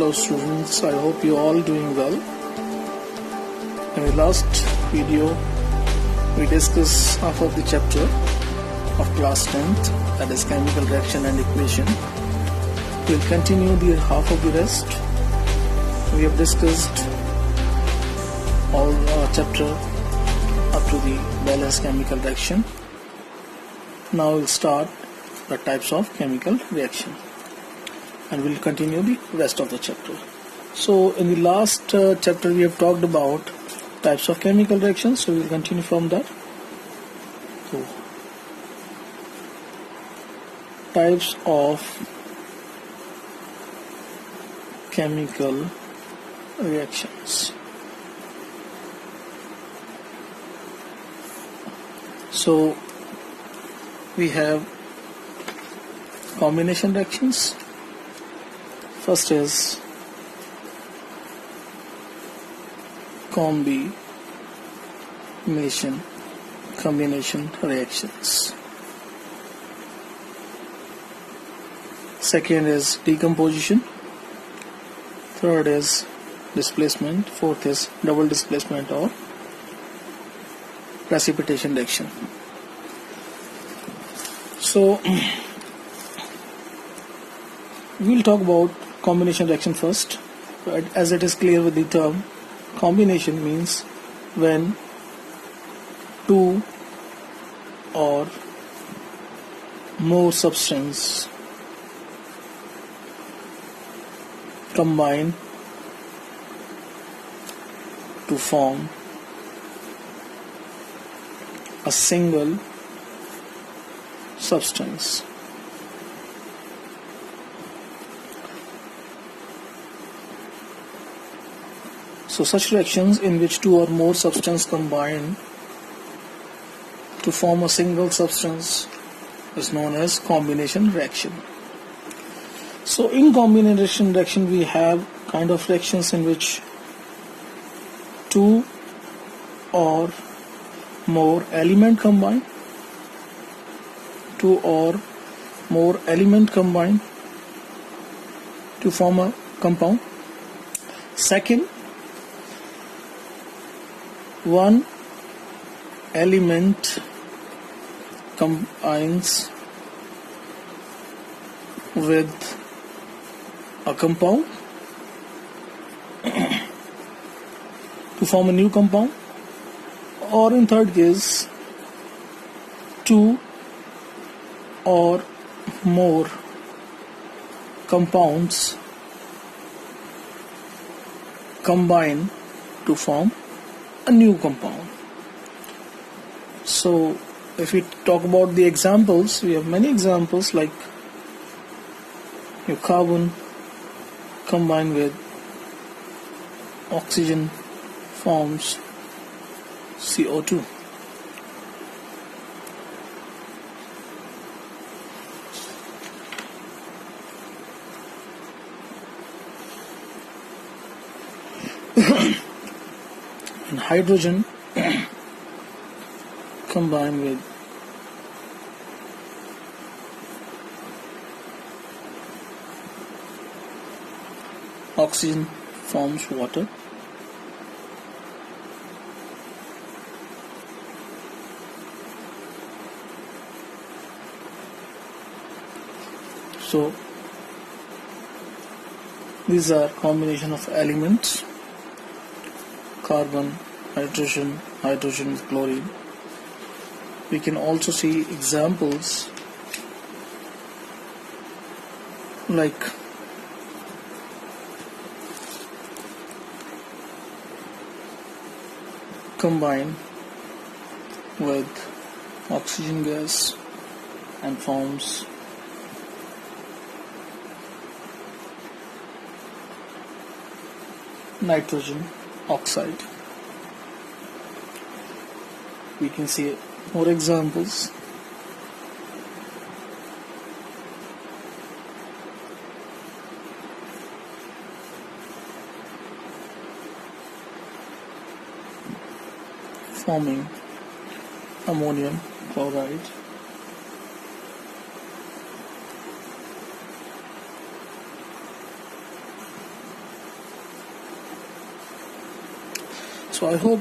Hello students, I hope you all doing well. In the last video we discussed half of the chapter of class 10th, that is chemical reaction and equation. We will continue the half of the rest. We have discussed all chapter up to the balanced chemical reaction. Now we'll start the types of chemical reaction and we'll continue the rest of the chapter. So in the last chapter we have talked about types of chemical reactions, so we'll continue from that. So, types of chemical reactions. So we have combination reactions. First is combination reactions. Second is decomposition. Third is displacement. Fourth is double displacement or precipitation reaction. So we'll talk about combination reaction first. As it is clear with the term, combination means when two or more substances combine to form a single substance. So such reactions in which two or more substances combine to form a single substance is known as combination reaction. So in combination reaction we have kind of reactions in which two or more elements combine. Two or more elements combine to form a compound. Second, one element combines with a compound to form a new compound, or in third case, two or more compounds combine to form a new compound. So if we talk about the examples, we have many examples like your carbon combined with oxygen forms CO2. And hydrogen combined with oxygen forms water. So these are combination of elements: carbon, hydrogen with chlorine. We can also see examples like combine with oxygen gas and forms nitrogen oxide. We can see more examples. Forming ammonium chloride. So I hope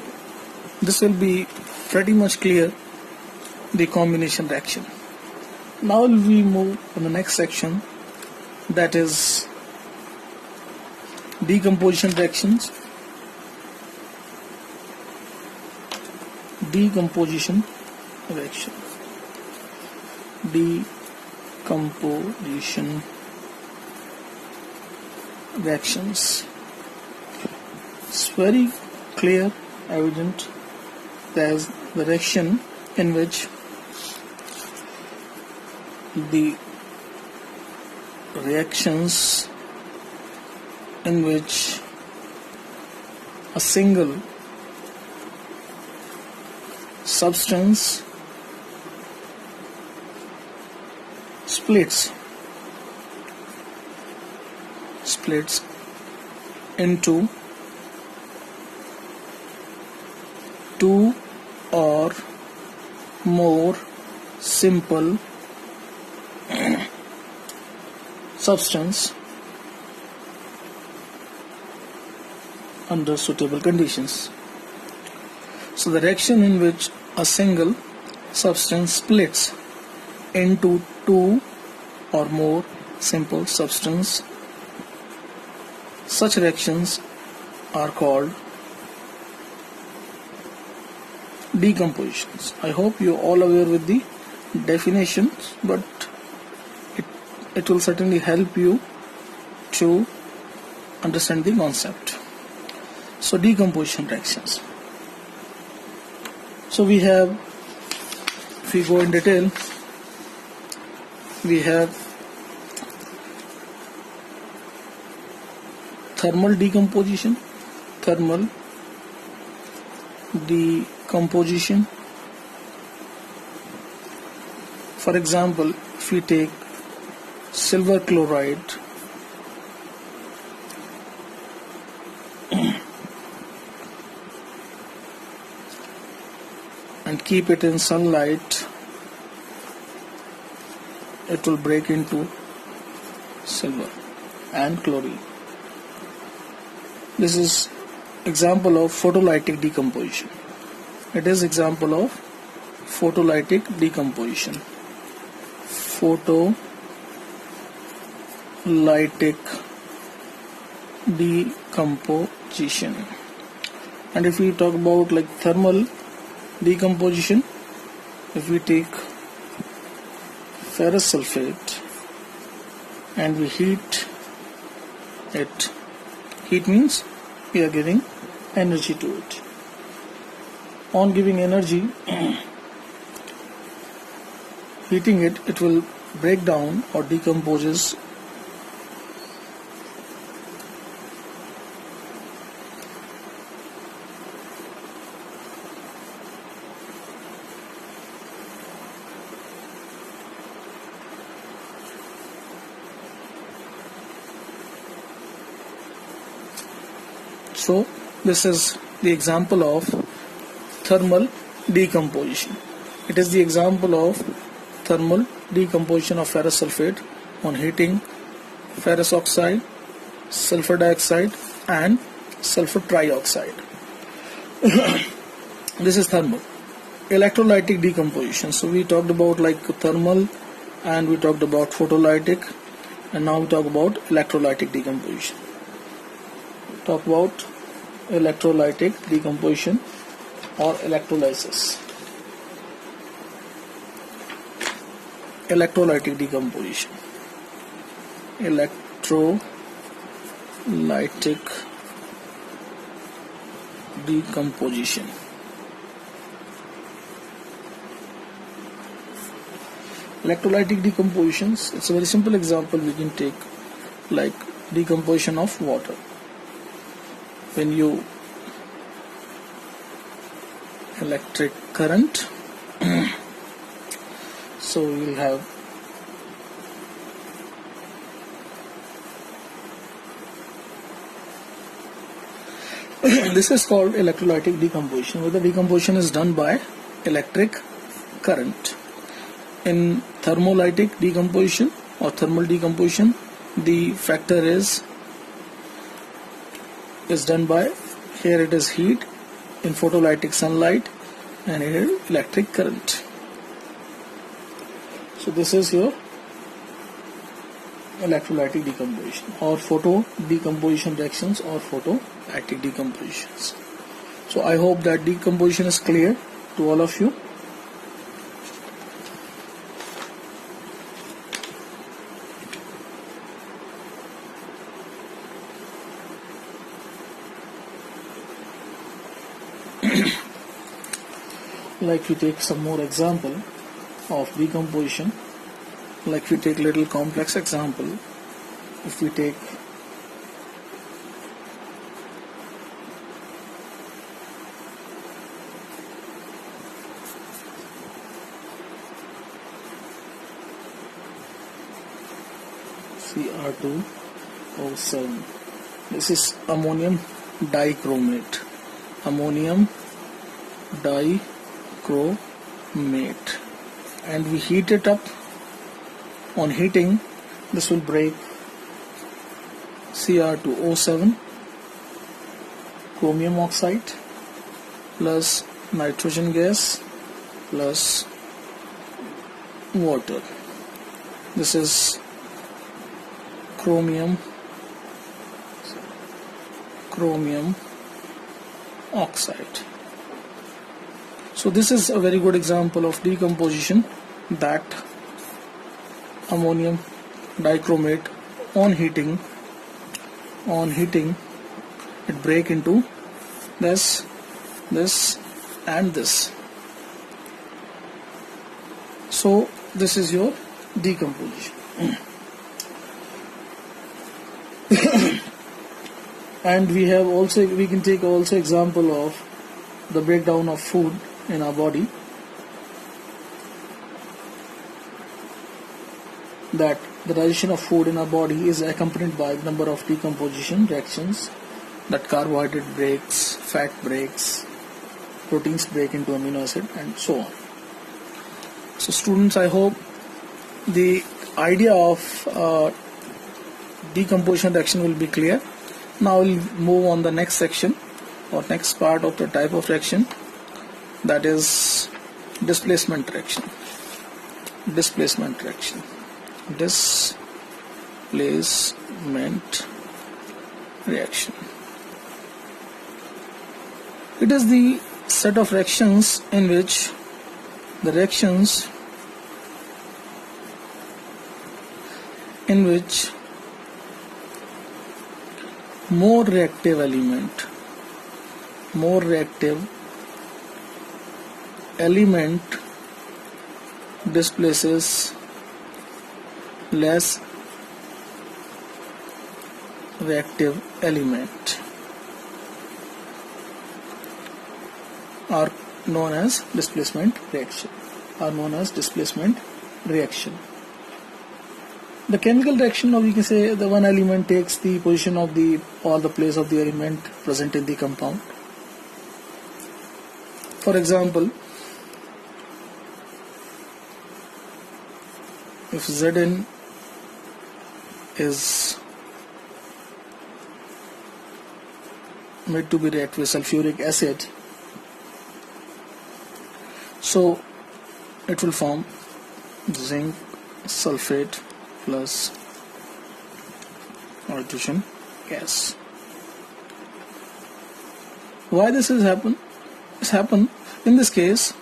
this will be pretty much clear, the combination reaction. Now we move on the next section, that is decomposition reactions. Decomposition reaction. Decomposition reactions. It's very clear, evident. There's the reaction in which the reactions in which a single substance splits into two or more simple substance under suitable conditions. So the reaction in which a single substance splits into two or more simple substance, such reactions are called decompositions. I hope you are all aware with the definitions, but it will certainly help you to understand the concept. So decomposition reactions. So we have, if we go in detail, we have thermal decomposition. For example, if we take silver chloride and keep it in sunlight, it will break into silver and chlorine. This is example of photolytic decomposition. It is example of photolytic decomposition. Photolytic decomposition. And if we talk about like thermal decomposition, if we take ferrous sulfate and we heat it, heat means we are giving energy to it. On giving energy, heating it, it will break down or decomposes So this is the example of thermal decomposition. It is the example of thermal decomposition of ferrous sulfate on heating ferrous oxide, sulfur dioxide and sulfur trioxide. This is thermal. Electrolytic decomposition. So we talked about like thermal and we talked about photolytic, and now we talk about electrolytic decomposition. Talk about electrolytic decomposition or electrolysis. Electrolytic decomposition. Electrolytic decomposition. Electrolytic decompositions, it's a very simple example we can take, like decomposition of water. When you electric current, so we will have this is called electrolytic decomposition, where the decomposition is done by electric current. In thermolytic decomposition or thermal decomposition, the factor is done by, here it is heat in photolytic sunlight, and here electric current. So this is your electrolytic decomposition or photo decomposition reactions or photolytic decompositions. So I hope that decomposition is clear to all of you. Like we take some more example of decomposition. Like we take little complex example. If we take Cr2O7, this is ammonium dichromate. Ammonium dichromate, and we heat it up. On heating, this will break Cr2O7, chromium oxide plus nitrogen gas plus water. This is chromium oxide. So this is a very good example of decomposition, that ammonium dichromate on heating it break into this and this. So this is your decomposition. And we can take also example of the breakdown of food in our body, that the digestion of food in our body is accompanied by a number of decomposition reactions, that carbohydrate breaks, fat breaks, proteins break into amino acid, and so on. So students, I hope the idea of decomposition reaction will be clear. Now we'll move on the next section or next part of the type of reaction, that is displacement reaction. Displacement reaction. Displacement reaction. It is the set of reactions in which more reactive element displaces less reactive element, are known as displacement reaction. The chemical reaction, or we can say the one element takes the position of the place of the element present in the compound. For example, if Zn is made to be react with sulfuric acid, so it will form zinc sulfate plus nitrogen gas. Why this has happened? In this case,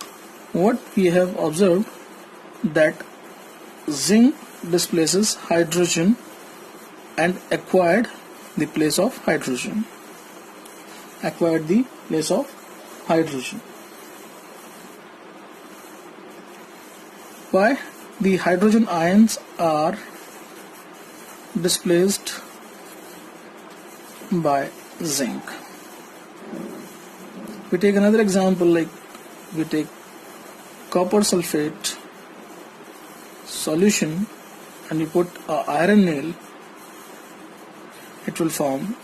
what we have observed, that zinc displaces hydrogen and acquired the place of hydrogen. Why? The hydrogen ions are displaced by zinc. We take another example, like we take copper sulfate solution and you put an iron nail, it will form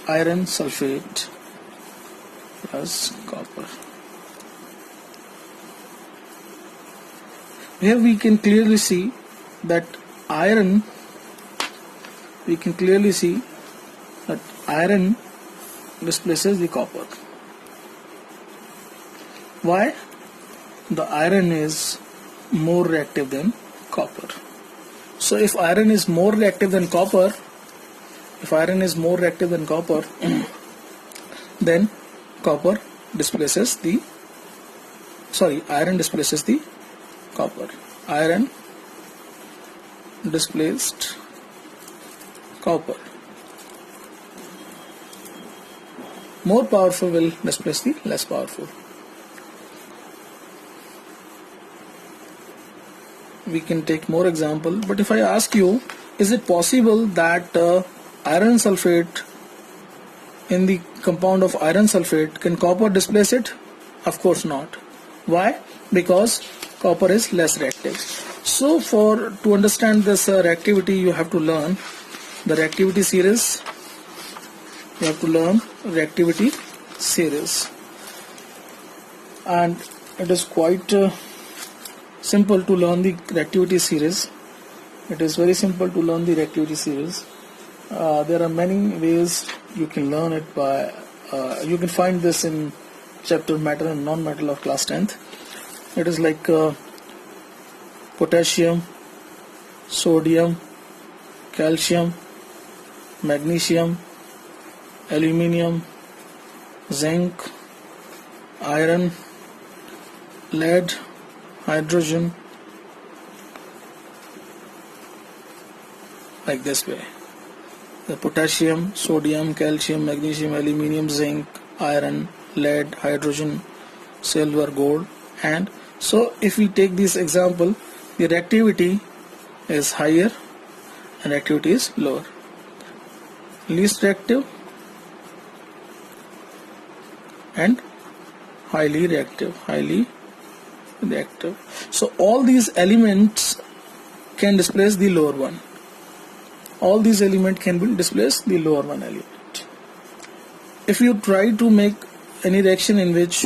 iron sulfate plus copper. Here we can clearly see that iron displaces the copper. Why? The iron is more reactive than copper. So if iron is more reactive than copper, then iron displaces the copper. Iron displaced copper. More powerful will displace the less powerful. We can take more example, but if I ask you, is it possible that iron sulfate, in the compound of iron sulfate, can copper displace it? Of course not. Why? Because copper is less reactive. So to understand this reactivity, you have to learn the reactivity series. And it is quite simple to learn the reactivity series. It is very simple to learn the reactivity series. There are many ways you can learn it by. You can find this in chapter Matter and Non-Metal of class 10th. It is like potassium, sodium, calcium, magnesium, aluminium, zinc, iron, lead, hydrogen, like this way. The potassium, sodium, calcium, magnesium, aluminium, zinc, iron, lead, hydrogen, silver, gold. And so if we take this example, the reactivity is higher and reactivity is lower. Least reactive and highly reactive. So all these elements can displace the lower one. If you try to make any reaction in which,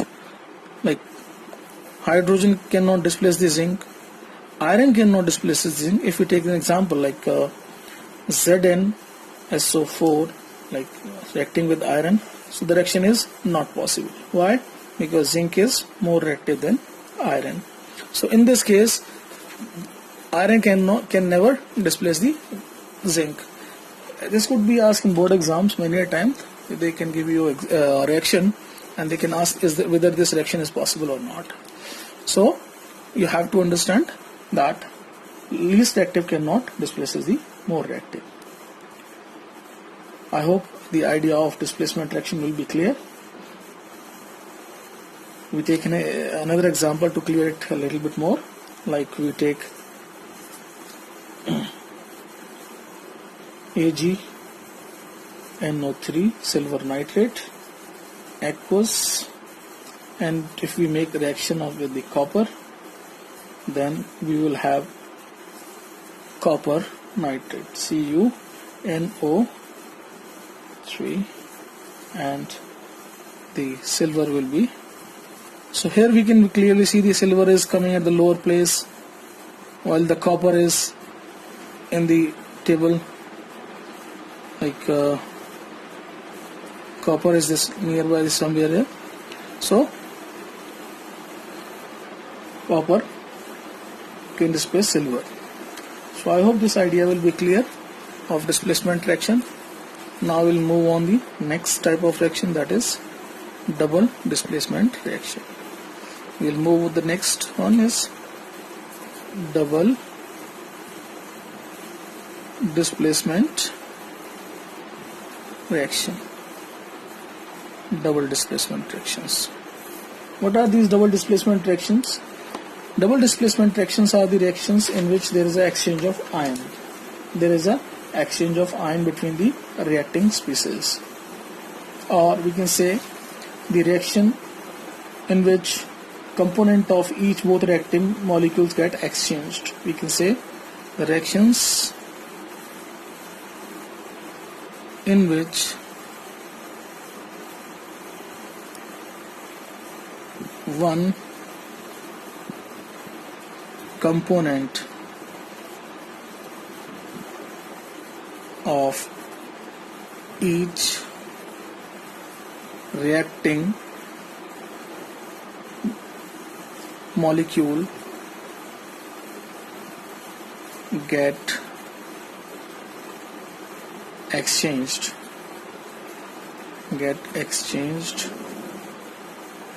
like, hydrogen cannot displace the zinc, iron cannot displace the zinc. If we take an example like ZnSO4, like reacting with iron, so the reaction is not possible. Why? Because zinc is more reactive than iron. So in this case, iron can never displace the zinc. This could be asked in board exams many a time. They can give you a reaction and they can ask whether this reaction is possible or not. So you have to understand that least reactive cannot displace the more reactive. I hope the idea of displacement reaction will be clear. We take another example to clear it a little bit more. Like we take AgNO3 silver nitrate aqueous, and if we make a reaction with the copper, then we will have copper nitrate, CuNO3, and the silver will be. So here we can clearly see the silver is coming at the lower place while the copper is in the table. Like copper is this nearby somewhere here. So copper can displace silver. So I hope this idea will be clear of displacement reaction. Now we'll move on the next type of reaction, that is double displacement reaction. We'll move with the next one is double displacement reaction. Double displacement reactions. What are these double displacement reactions? Double displacement reactions are the reactions in which there is an exchange of ion. There is an exchange of ion between the reacting species. Or we can say the reaction in which component of both reacting molecules get exchanged. We can say the reactions in which one component of each reacting molecule get exchanged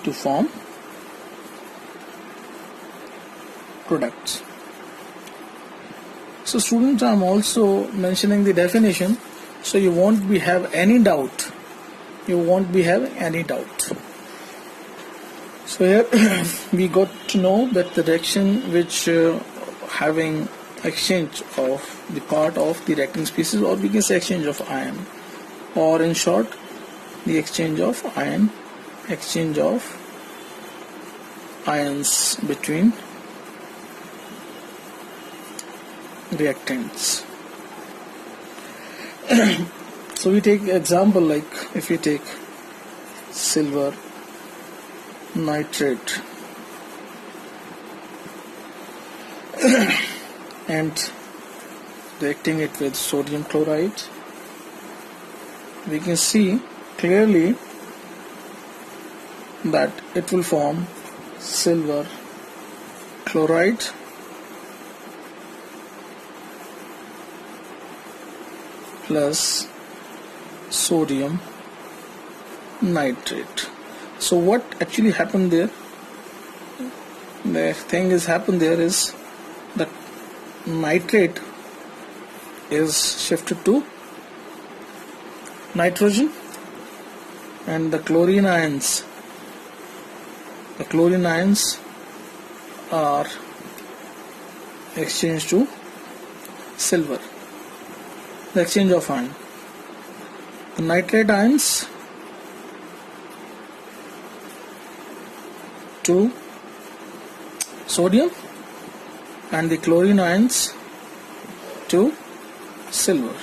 to form products. So students, I am also mentioning the definition, so you won't have any doubt. So here we got to know that the reaction which having exchange of the part of the reacting species, or we can say exchange of ion, or in short the exchange of ions between reactants. So we take example like if you take silver nitrate and reacting it with sodium chloride, we can see clearly that it will form silver chloride plus sodium nitrate. So what actually happened there? The thing is happened there is that nitrate is shifted to nitrogen, and the chlorine ions are exchanged to silver. The exchange of ion. The nitrate ions to sodium and the chlorine ions to silver.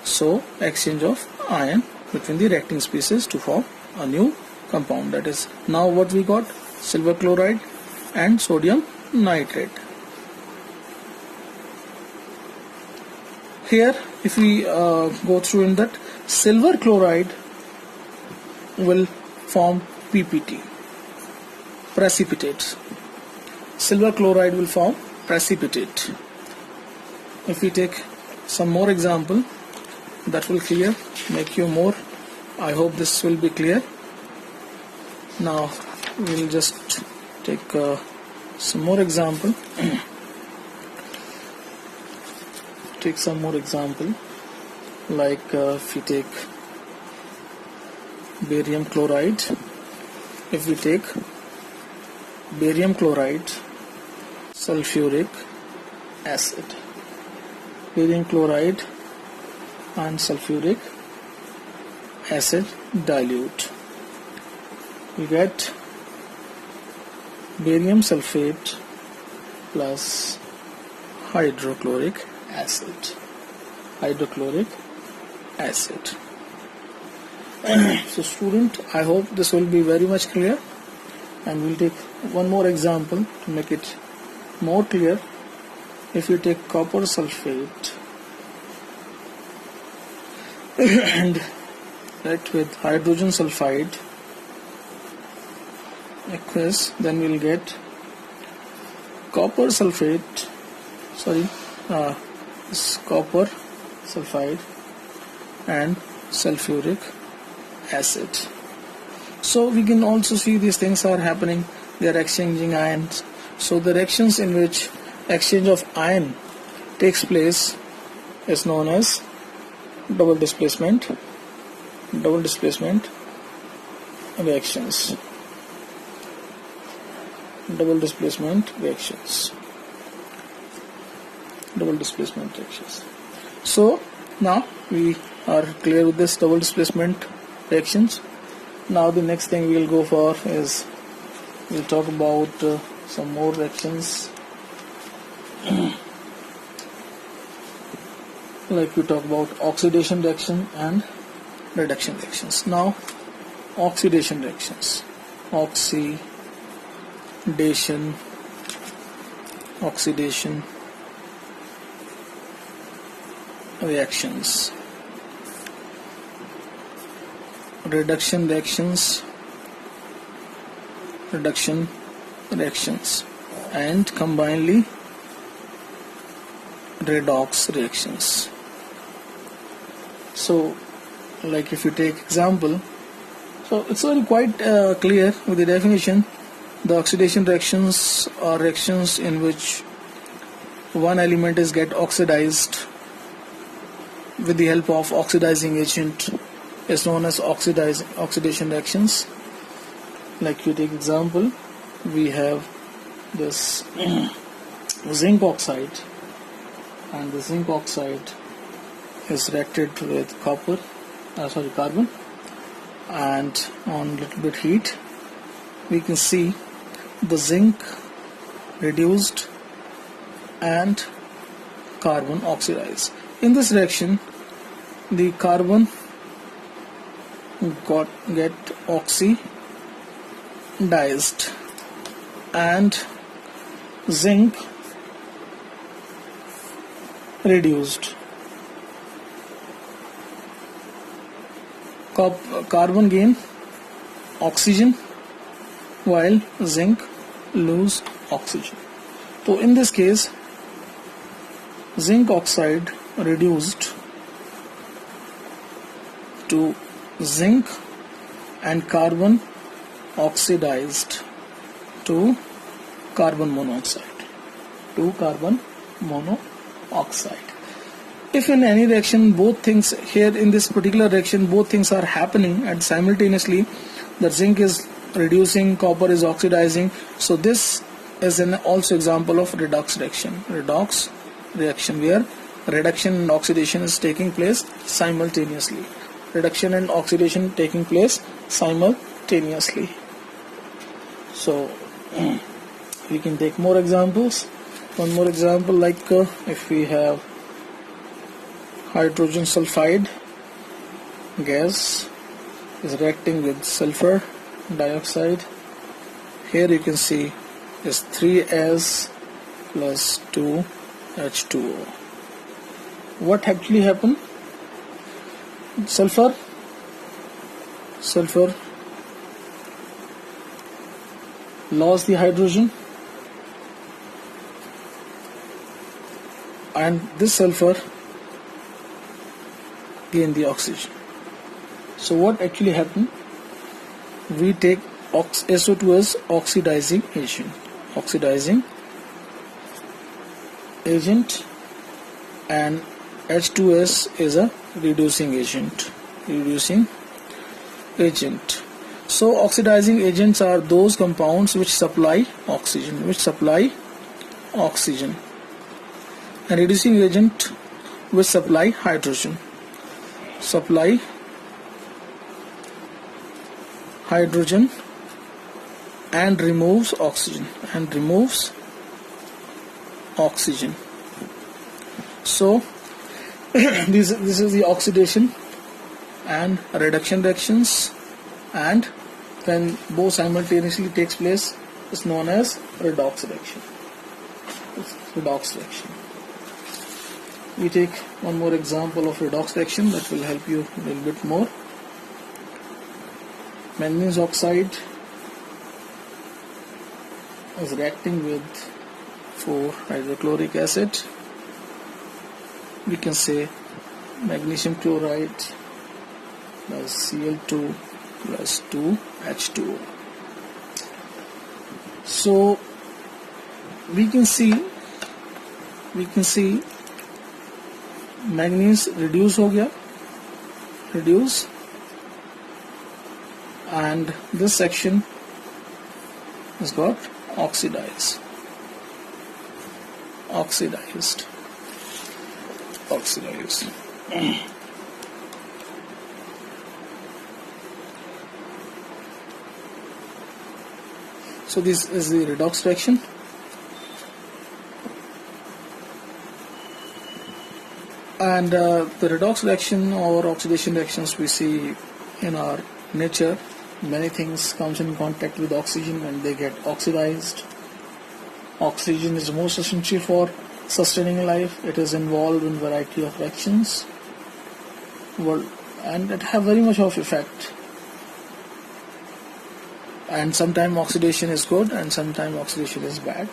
So exchange of ion between the reacting species to form a new compound. That is, now what we got? Silver chloride and sodium nitrate. Here if we go through in that, silver chloride will form PPT, precipitate. Silver chloride will form precipitate. If we take some more example, that will make you more. I hope this will be clear. Now we'll just take some more example. Take some more example, like if we take barium chloride. If we take barium chloride, sulfuric acid, barium chloride and sulfuric acid dilute, we get barium sulfate plus hydrochloric acid. So student, I hope this will be very much clear, and we'll take one more example to make it more clear. If you take copper sulfate and react with hydrogen sulfide aqueous, then we'll get copper sulfate, copper sulfide and sulfuric acid. So we can also see these things are happening. They are exchanging ions. So the reactions in which exchange of ion takes place is known as double displacement reactions. Double displacement reactions. So now we are clear with this double displacement reactions. Now the next thing we will go for is we'll talk about some more reactions. Like we talk about oxidation reaction and reduction reactions. Now oxidation reactions. Oxidation reactions. Reduction reactions and combinedly redox reactions. So like if you take example, so it's very quite clear with the definition. The oxidation reactions are reactions in which one element is get oxidized with the help of oxidizing agent is known as oxidation reactions. Like you take example, we have this zinc oxide, and the zinc oxide is reacted with carbon, and on little bit heat we can see the zinc reduced and carbon oxidized. In this reaction, the carbon get oxidized and zinc reduced. Carbon gain oxygen while zinc lose oxygen. So in this case, zinc oxide reduced to zinc and carbon oxidized to carbon monoxide. If in any reaction both things, here in this particular reaction both things are happening and simultaneously, the zinc is reducing, copper is oxidizing, so this is an also example of redox reaction where reduction and oxidation is taking place simultaneously. So we can take more examples. One more example, like if we have hydrogen sulfide gas is reacting with sulfur dioxide. Here you can see is 3S plus 2H2O. What actually happened? Sulfur lost the hydrogen, and this sulfur gained the oxygen. So what actually happened? We take SO2 as oxidizing agent, and H2S is a reducing agent. So oxidizing agents are those compounds which supply oxygen, and reducing agent which supply hydrogen, and removes oxygen. So this is the oxidation and reduction reactions, and when both simultaneously takes place is known as redox reaction. We take one more example of redox reaction that will help you a little bit more. Manganese oxide is reacting with 4-hydrochloric acid. We can say magnesium chloride plus Cl2 plus 2H2O. So we can see manganese reduce and this section has got oxidized. So this is the redox reaction. And the redox reaction or oxidation reactions we see in our nature. Many things comes in contact with oxygen and they get oxidized. Oxygen is most essential for sustaining life. It is involved in variety of reactions, and it have very much of effect and sometimes oxidation is good and sometimes oxidation is bad.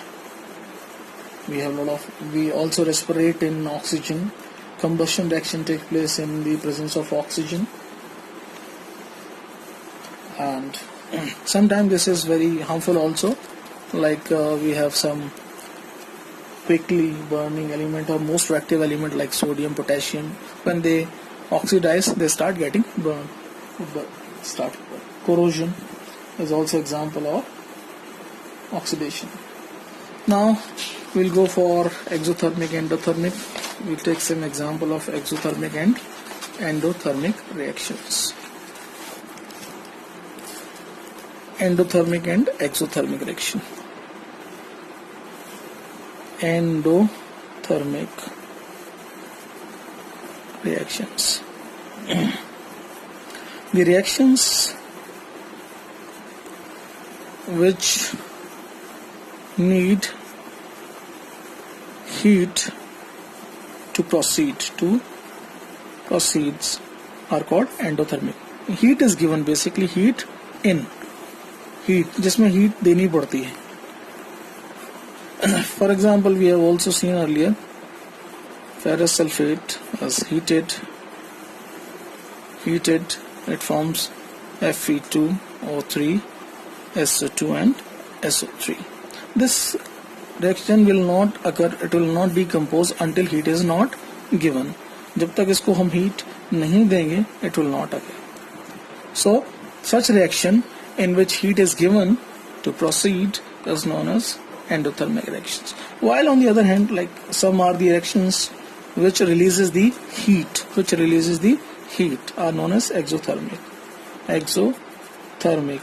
We also respirate in oxygen. Combustion reaction takes place in the presence of oxygen, and sometimes this is very harmful also, like we have some quickly burning element or most reactive element like sodium, potassium. When they oxidize, they start getting burned. Corrosion is also example of oxidation. Now we'll go for exothermic, endothermic. We'll take some example of exothermic and endothermic reactions. Endothermic and exothermic reaction. Endothermic reactions. The reactions which need heat to proceeds are called endothermic. Heat is given, basically heat in, heat जिसमें heat देनी पड़ती है. For example, we have also seen earlier ferrous sulfate is heated, it forms Fe2O3, SO2 and SO3. This reaction will not occur, it will not decompose until heat is not given. जब तक इसको हम heat नहीं देंगे, it will not occur. So, such reaction in which heat is given to proceed is known as endothermic reactions. While on the other hand, like some are the reactions which releases the heat, are known as exothermic. Exothermic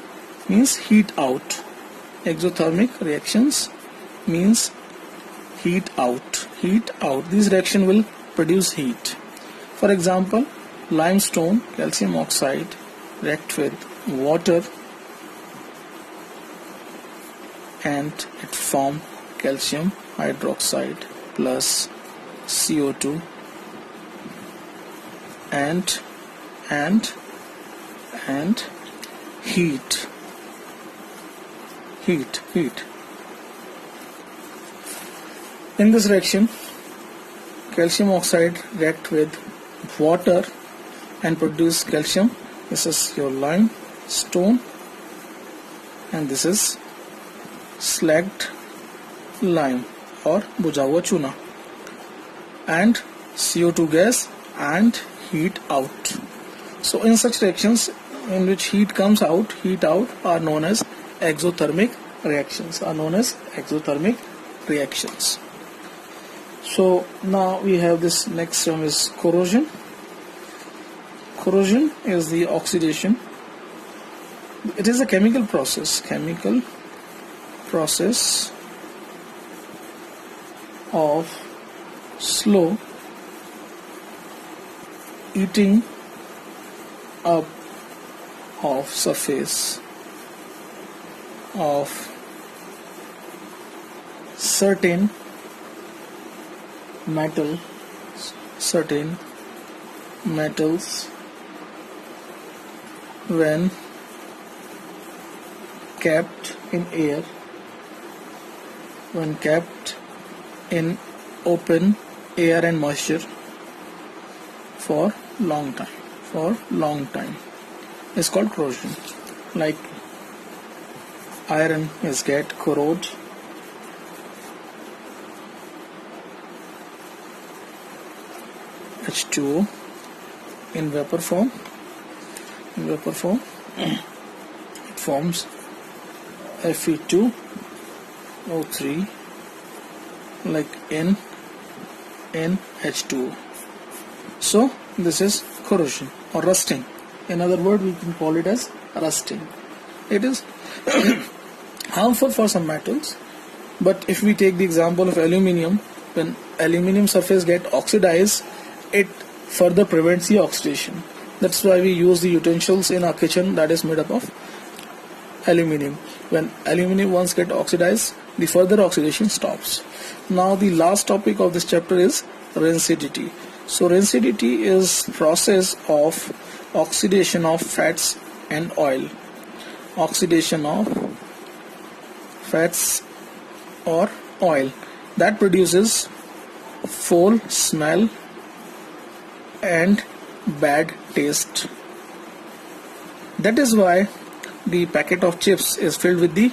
means heat out. Exothermic reactions means heat out. These reaction will produce heat. For example, limestone, calcium oxide react with water and it form calcium hydroxide plus CO2 and heat. In this reaction, calcium oxide react with water and produce calcium. This is your limestone and this is slacked lime or बुझा हुआ चूना, and CO2 gas and heat out. So in such reactions in which heat comes out, are known as exothermic reactions. So now we have this next term is corrosion. Corrosion is the oxidation. It is a chemical process of slow eating up of surface of certain metals when kept in air, when kept in open air and moisture for long time is called corrosion. Like iron is get corrode, H2O in vapor form it forms Fe2O3 like in H2O. So this is corrosion or rusting. In other words, we can call it as rusting. It is harmful for some metals, but if we take the example of aluminium, when aluminium surface get oxidized, it further prevents the oxidation. That's why we use the utensils in our kitchen that is made up of aluminium. When aluminium once get oxidized, the further oxidation stops. Now the last topic of this chapter is rancidity. So rancidity is process of oxidation of fats and oil. oxidation of fats or oil that produces foul smell and bad taste. That is why the packet of chips is filled with the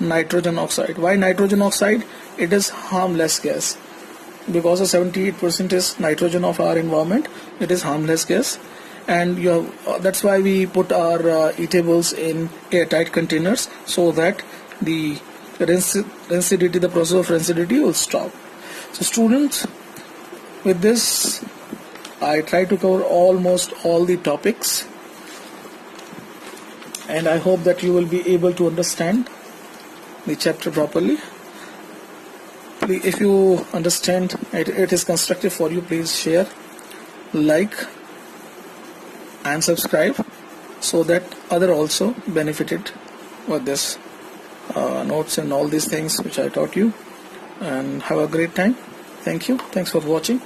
nitrogen oxide. Why nitrogen oxide? It is harmless gas. Because of 78% is nitrogen of our environment, it is harmless gas, and that's why we put our eatables in airtight containers, so that the rancidity, the process of rancidity will stop. So students, with this I try to cover almost all the topics, and I hope that you will be able to understand the chapter properly. If you understand it is constructive for you, please share, like and subscribe, so that other also benefited with this notes and all these things which I taught you. And have a great time. Thank you. Thanks for watching.